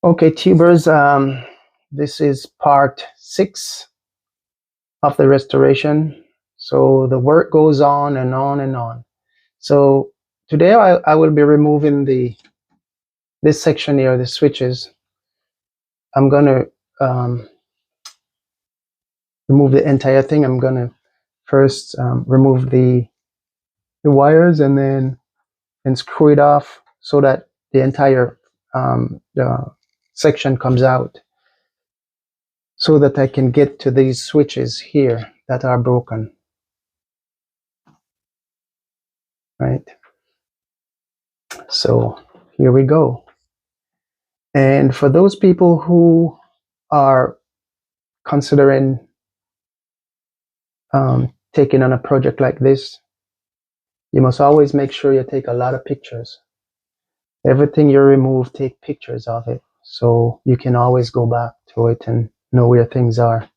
Okay, tubers, this is part 6 of the restoration. So the work goes on and on and on. So today I will be removing this section here, the switches. I'm gonna remove the entire thing. I'm gonna first remove the wires and screw it off so that the entire section comes out, so that I can get to these switches here that are broken. Right, so here we go. And for those people who are considering taking on a project like this, you must always make sure you take a lot of pictures. Everything you remove, take pictures of it so you can always go back to it and know where things are.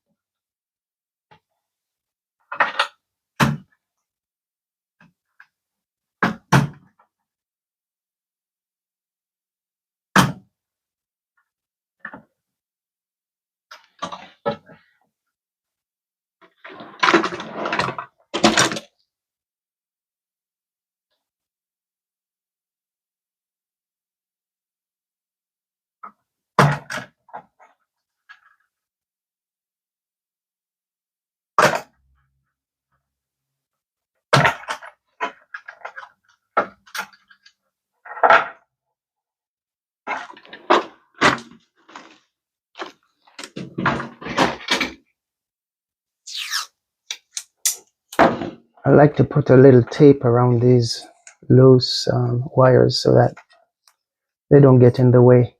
I like to put a little tape around these loose wires so that they don't get in the way.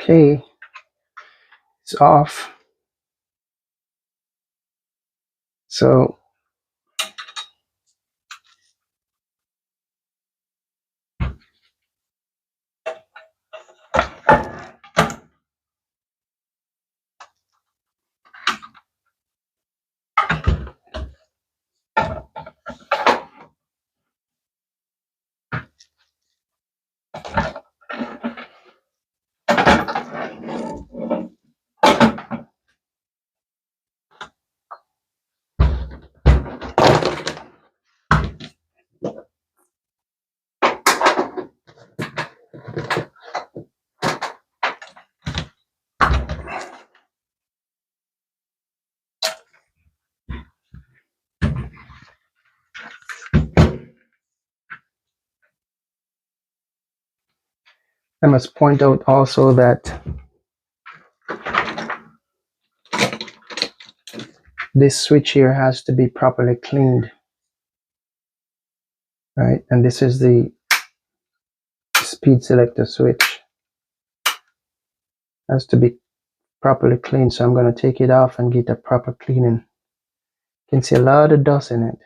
Okay, it's off. So I must point out also that this switch here has to be properly cleaned, right? And this is the speed selector switch. Has to be properly cleaned, so I'm going to take it off and get a proper cleaning. You can see a lot of dust in it.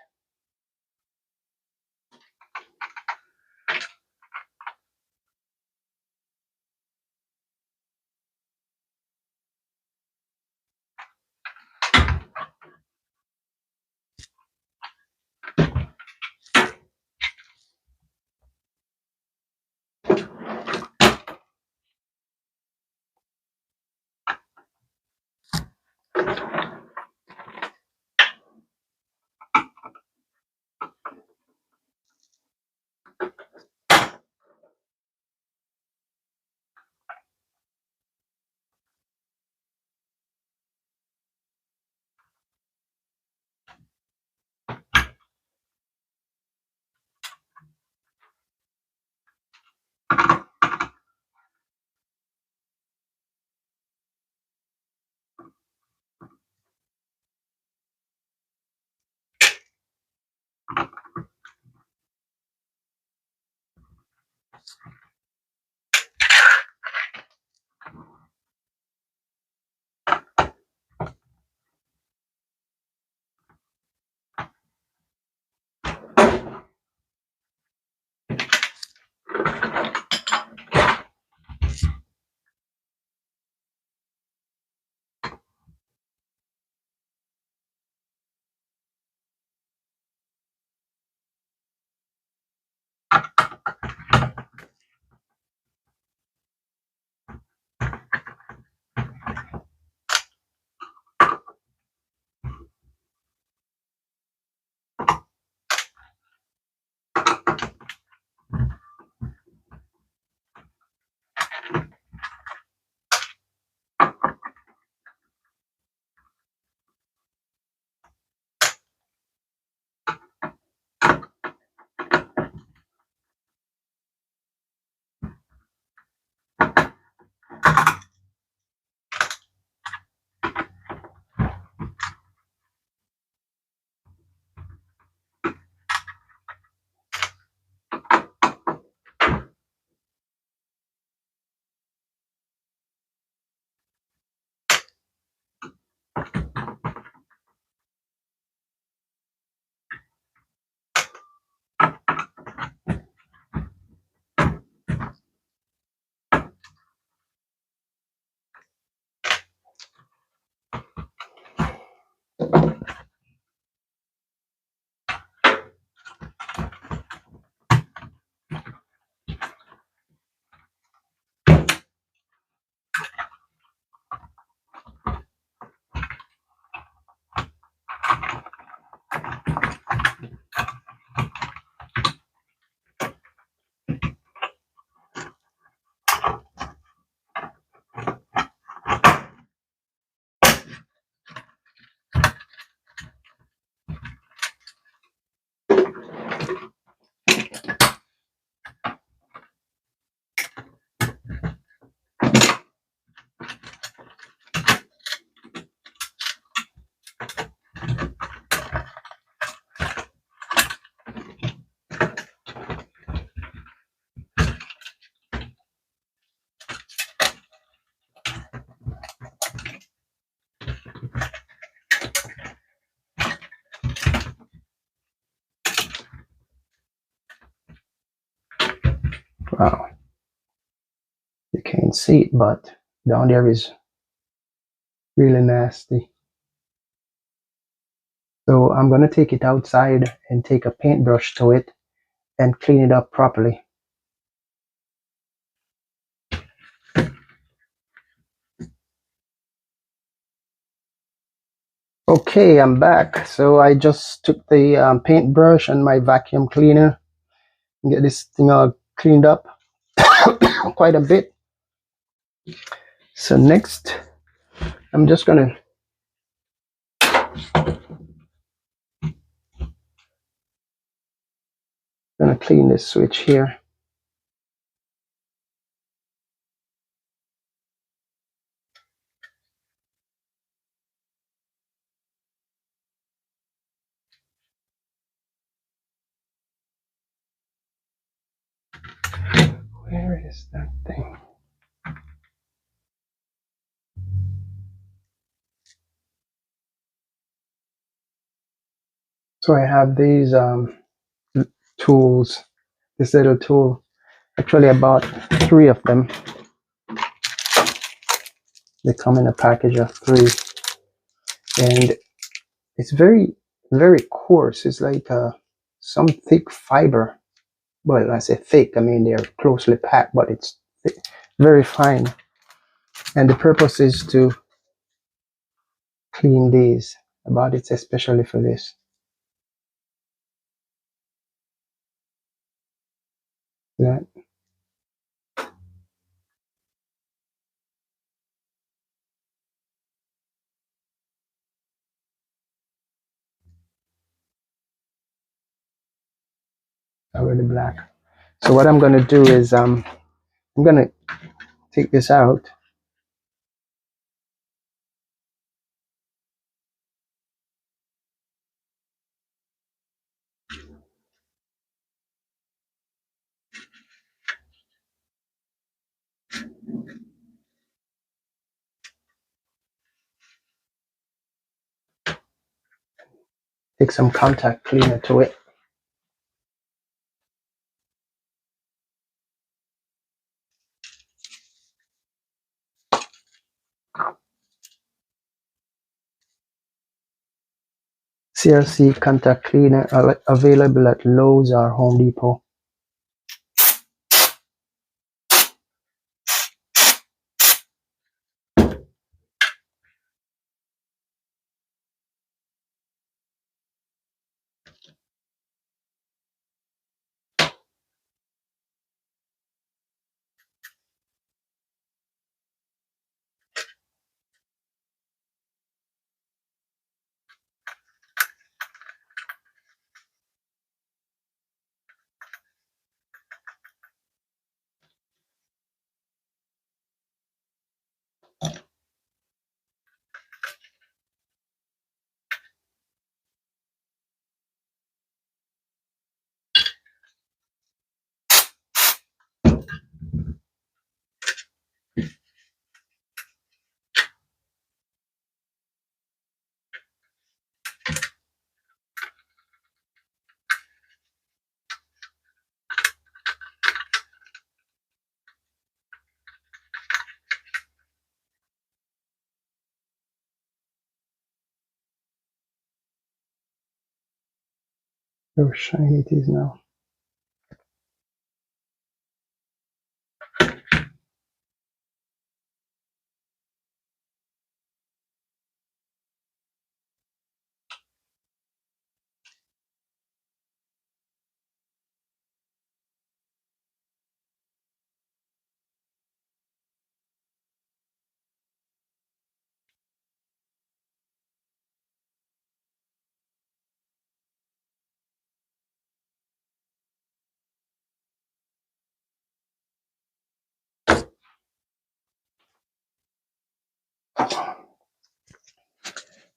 Wow, you can't see it, but down there is really nasty. So I'm going to take it outside and take a paintbrush to it and clean it up properly. Okay, I'm back. So I just took the paintbrush and my vacuum cleaner and get this thing all cleaned up quite a bit. So next, I'm just gonna clean this switch here. Where is that thing? So I have these tools, this little tool. Actually, I bought 3 of them. They come in a package of 3, and it's very, very coarse. It's like some thick fiber. Well, I say thick, I mean they're closely packed, but it's very fine. And the purpose is to clean these. I bought it especially for this. That. Already black. So what I'm going to do is I'm going to take this out. Take some contact cleaner to it. CRC contact cleaner available at Lowe's or Home Depot. How shiny it is now.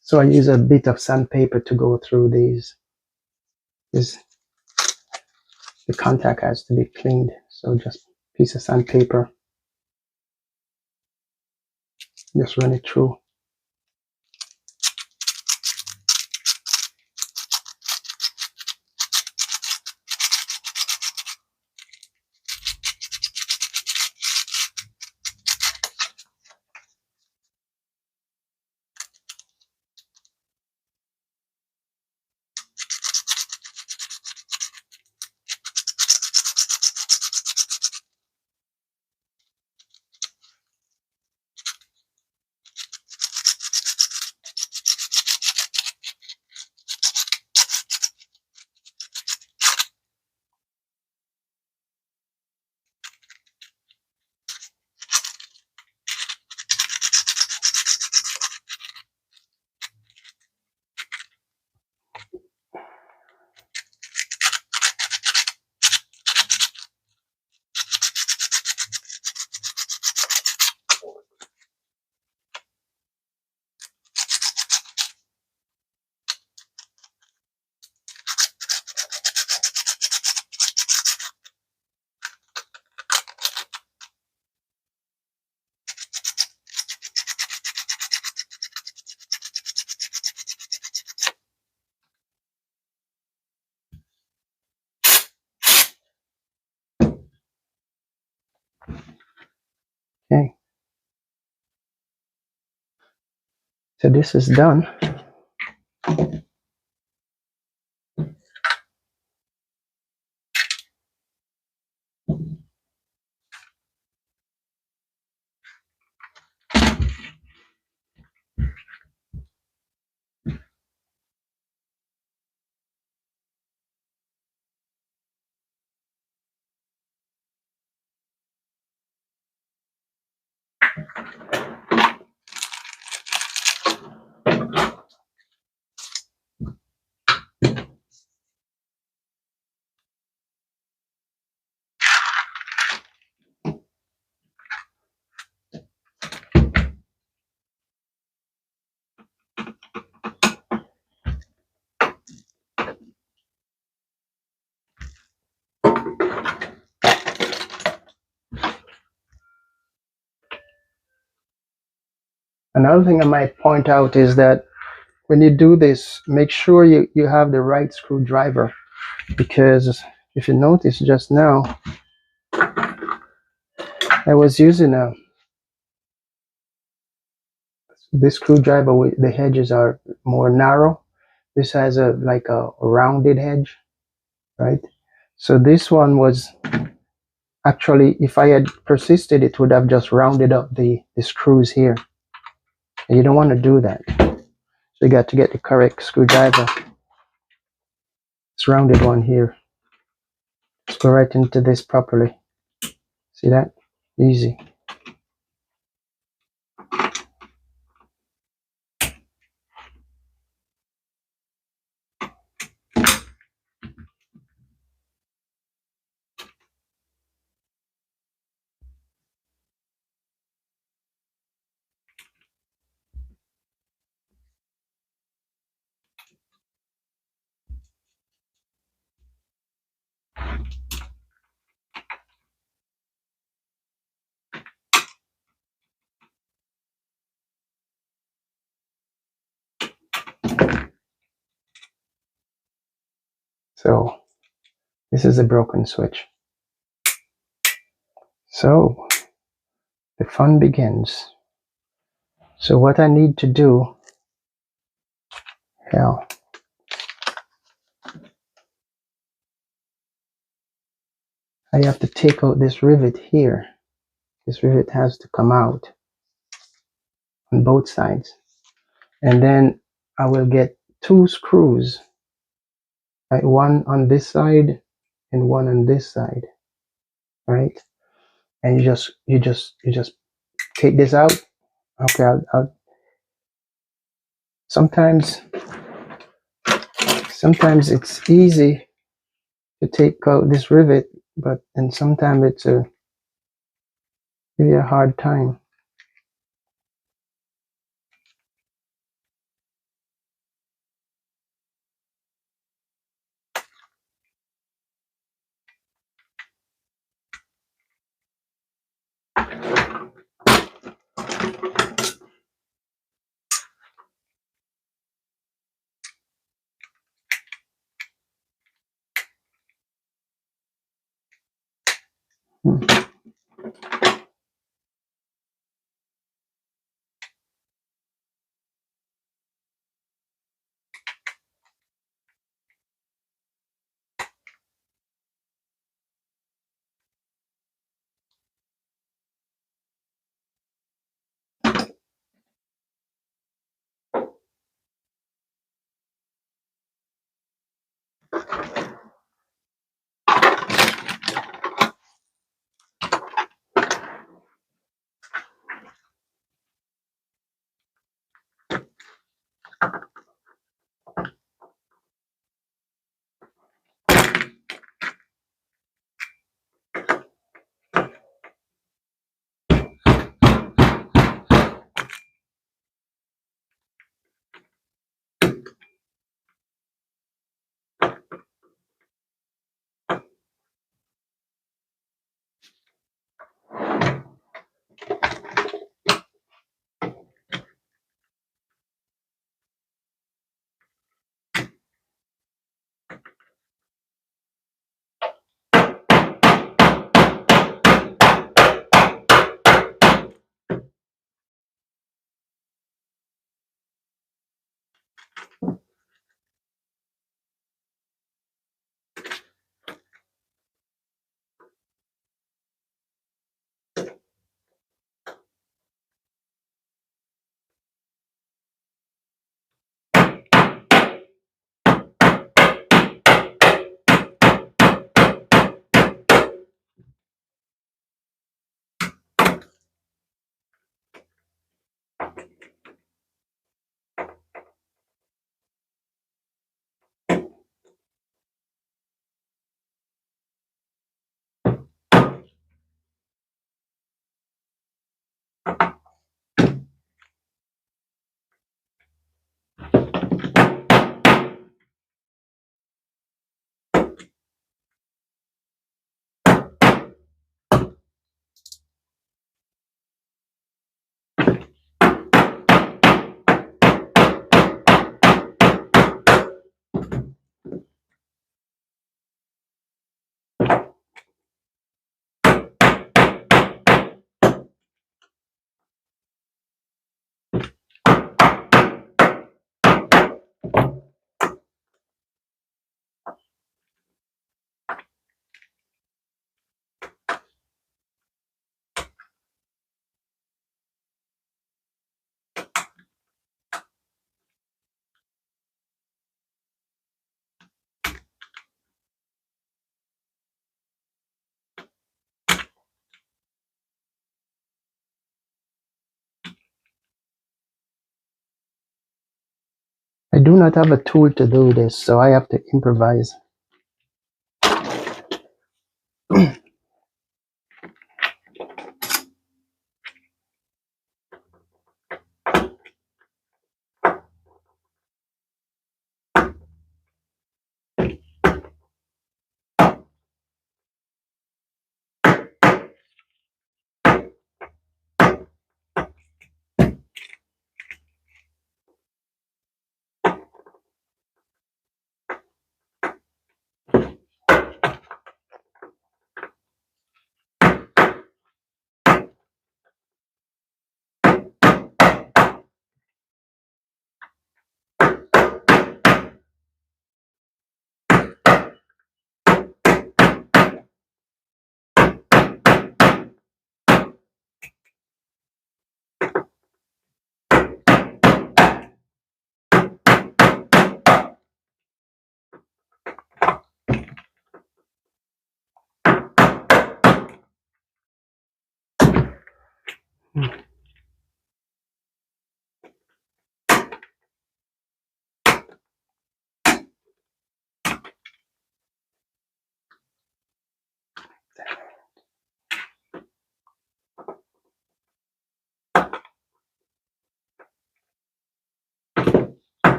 So I use a bit of sandpaper to go through these. The contact has to be cleaned, so just a piece of sandpaper. Just run it through. Okay, so this is done. Another thing I might point out is that when you do this, make sure you have the right screwdriver, because if you notice just now, I was using this screwdriver with the edges are more narrow. This has a like a rounded edge, right? So this one was actually, if I had persisted, it would have just rounded up the screws here. And you don't want to do that. So you got to get the correct screwdriver. It's rounded one here. Let's go right into this properly. See that? Easy. So this is a broken switch. So the fun begins. So what I need to do, hell, I have to take out this rivet here. This rivet has to come out on both sides. And then I will get two screws, right? One on this side and one on this side, right? And you just take this out. Okay, sometimes it's easy to take out this rivet, and sometimes it's really a hard time. Hmm. I do not have a tool to do this, so I have to improvise.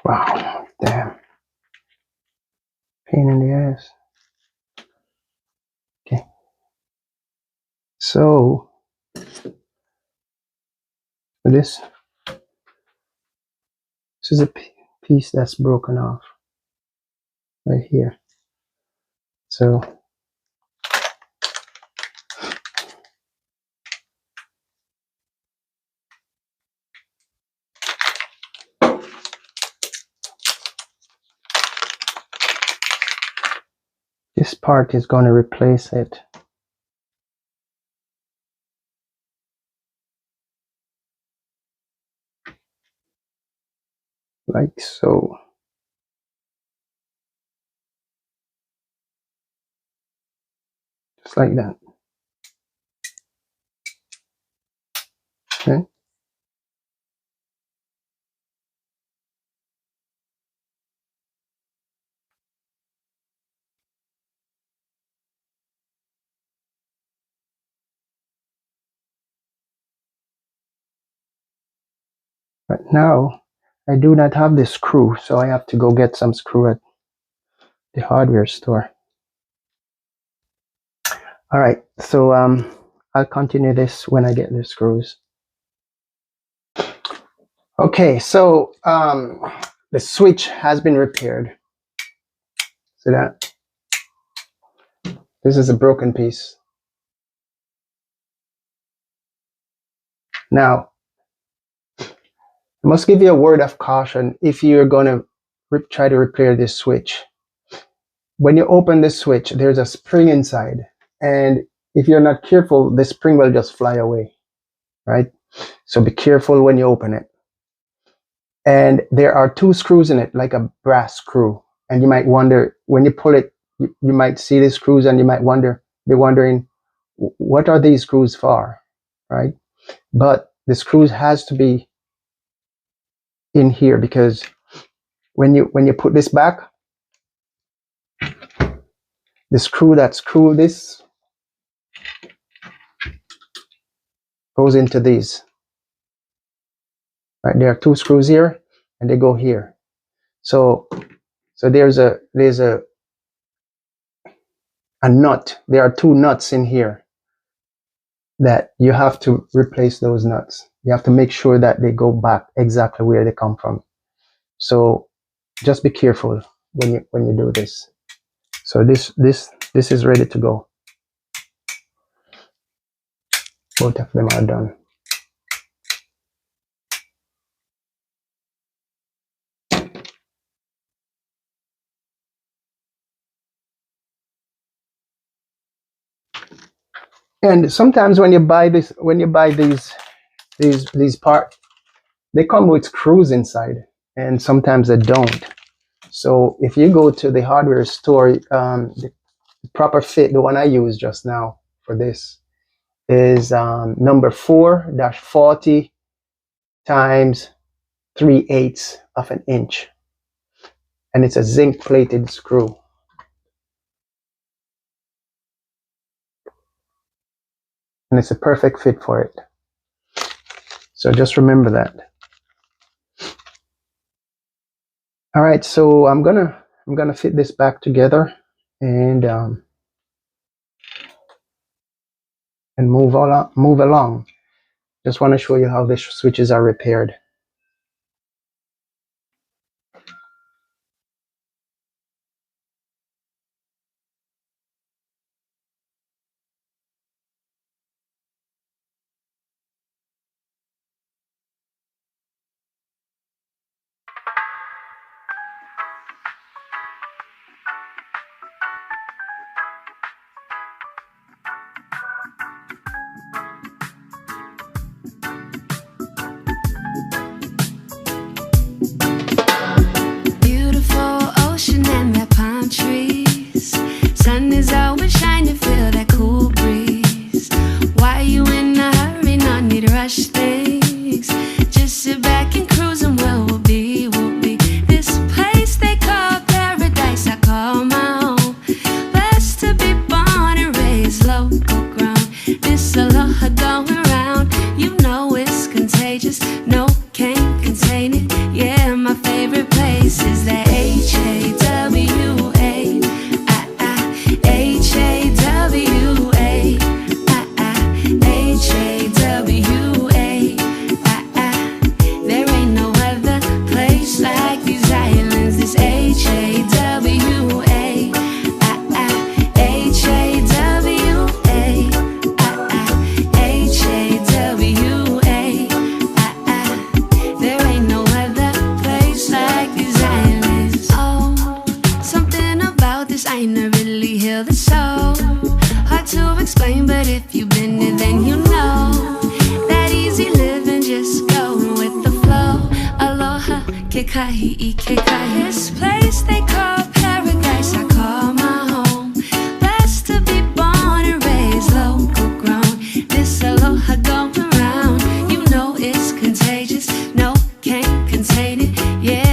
Wow, damn. Pain in the ass. Okay. So this is a piece that's broken off right here. So this part is going to replace it. Like so. Just like that. Okay. But now I do not have this screw, so I have to go get some screw at the hardware store. All right, so I'll continue this when I get the screws. Okay, so the switch has been repaired. See that? This is a broken piece. Now, I must give you a word of caution if you're going to try to repair this switch. When you open this switch, there's a spring inside, and if you're not careful, the spring will just fly away, right? So be careful when you open it. And there are two screws in it, like a brass screw, and you might wonder, when you pull it, you might see the screws and you might be wondering, what are these screws for, right? But the screws has to be in here, because when you put this back, the screw that screw this goes into these. Right, there are two screws here, and they go here. So there's a nut. There are two nuts in here that you have to replace those nuts. You have to make sure that they go back exactly where they come from. So just be careful when you do this. So this is ready to go. Both of them are done. And sometimes when you buy these parts, they come with screws inside, and sometimes they don't. So if you go to the hardware store, the proper fit, the one I used just now for this, is number 4-40 times 3/8 of an inch, and it's a zinc plated screw. And it's a perfect fit for it. So just remember that. All right, so I'm gonna fit this back together and move along. Just want to show you how the switches are repaired. This place they call paradise, I call my home. Blessed to be born and raised local grown. This aloha going around, you know it's contagious. No, can't contain it, yeah.